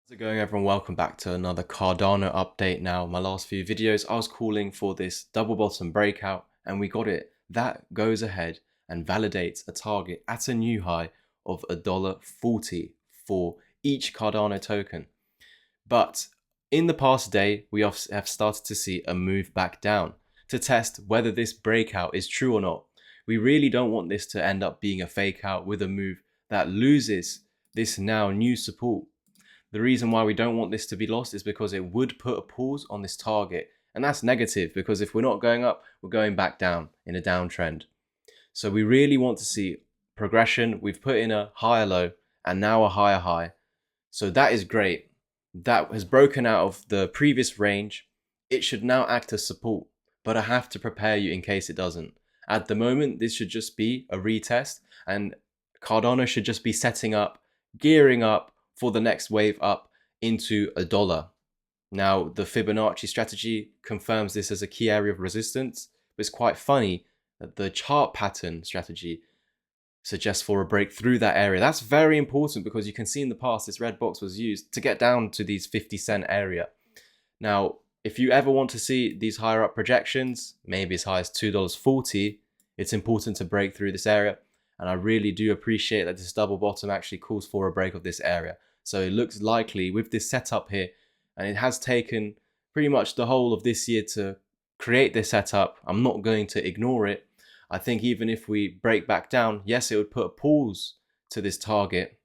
How's it going, everyone? Welcome back to another Cardano update. Now, my last few videos I was calling for this double bottom breakout and we got it. That goes ahead and validates a target at a new high of $1.40 for each Cardano token. But in the past day, we have started to see a move back down to test whether this breakout is true or not. We really don't want this to end up being a fake out with a move that loses this now new support. The reason why we don't want this to be lost is because it would put a pause on this target. And that's negative because if we're not going up, we're going back down in a downtrend. So we really want to see progression. We've put in a higher low and now a higher high. So that is great. That has broken out of the previous range. It should now act as support, but I have to prepare you in case it doesn't. At the moment, this should just be a retest and Cardano should just be setting up, gearing up for the next wave up into $1. Now, the Fibonacci strategy confirms this as a key area of resistance, but it's quite funny that the chart pattern strategy suggests for a break through that area. That's very important because you can see in the past this red box was used to get down to these 50-cent area. Now, if you ever want to see these higher up projections, maybe as high as $2.40, it's important to break through this area. And I really do appreciate that this double bottom actually calls for a break of this area. So it looks likely with this setup here, and it has taken pretty much the whole of this year to create this setup. I'm not going to ignore it. I think even if we break back down, yes, it would put a pause to this target,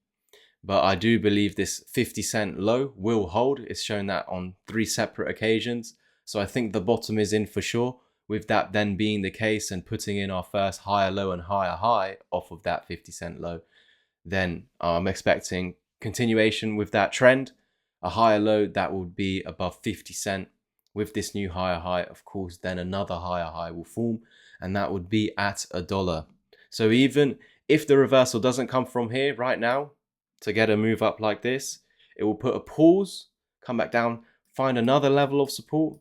but I do believe this 50-cent low will hold. It's shown that on 3 separate occasions. So I think the bottom is in for sure. With that then being the case and putting in our first higher low and higher high off of that 50-cent low, then I'm expecting continuation with that trend. A higher low that will be above 50 cent. With this new higher high, of course, then another higher high will form, and that would be at $1. So even if the reversal doesn't come from here right now to get a move up like this, it will put a pause, come back down, find another level of support,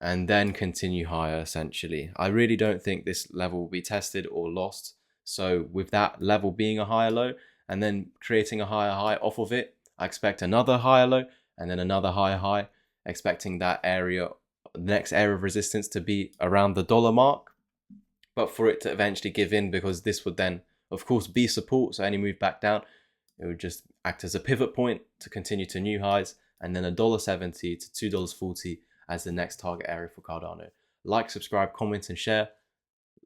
and then continue higher essentially. I really don't think this level will be tested or lost. So with that level being a higher low and then creating a higher high off of it, I expect another higher low and then another higher high, expecting that area, the next area of resistance to be around the $1 mark, but for it to eventually give in because this would then of course be support. So any move back down, it would just act as a pivot point to continue to new highs, and then $1.70 to $2.40 as the next target area for Cardano. Like, subscribe, comment, and share.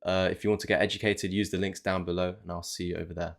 If you want to get educated, use the links down below, and I'll see you over there.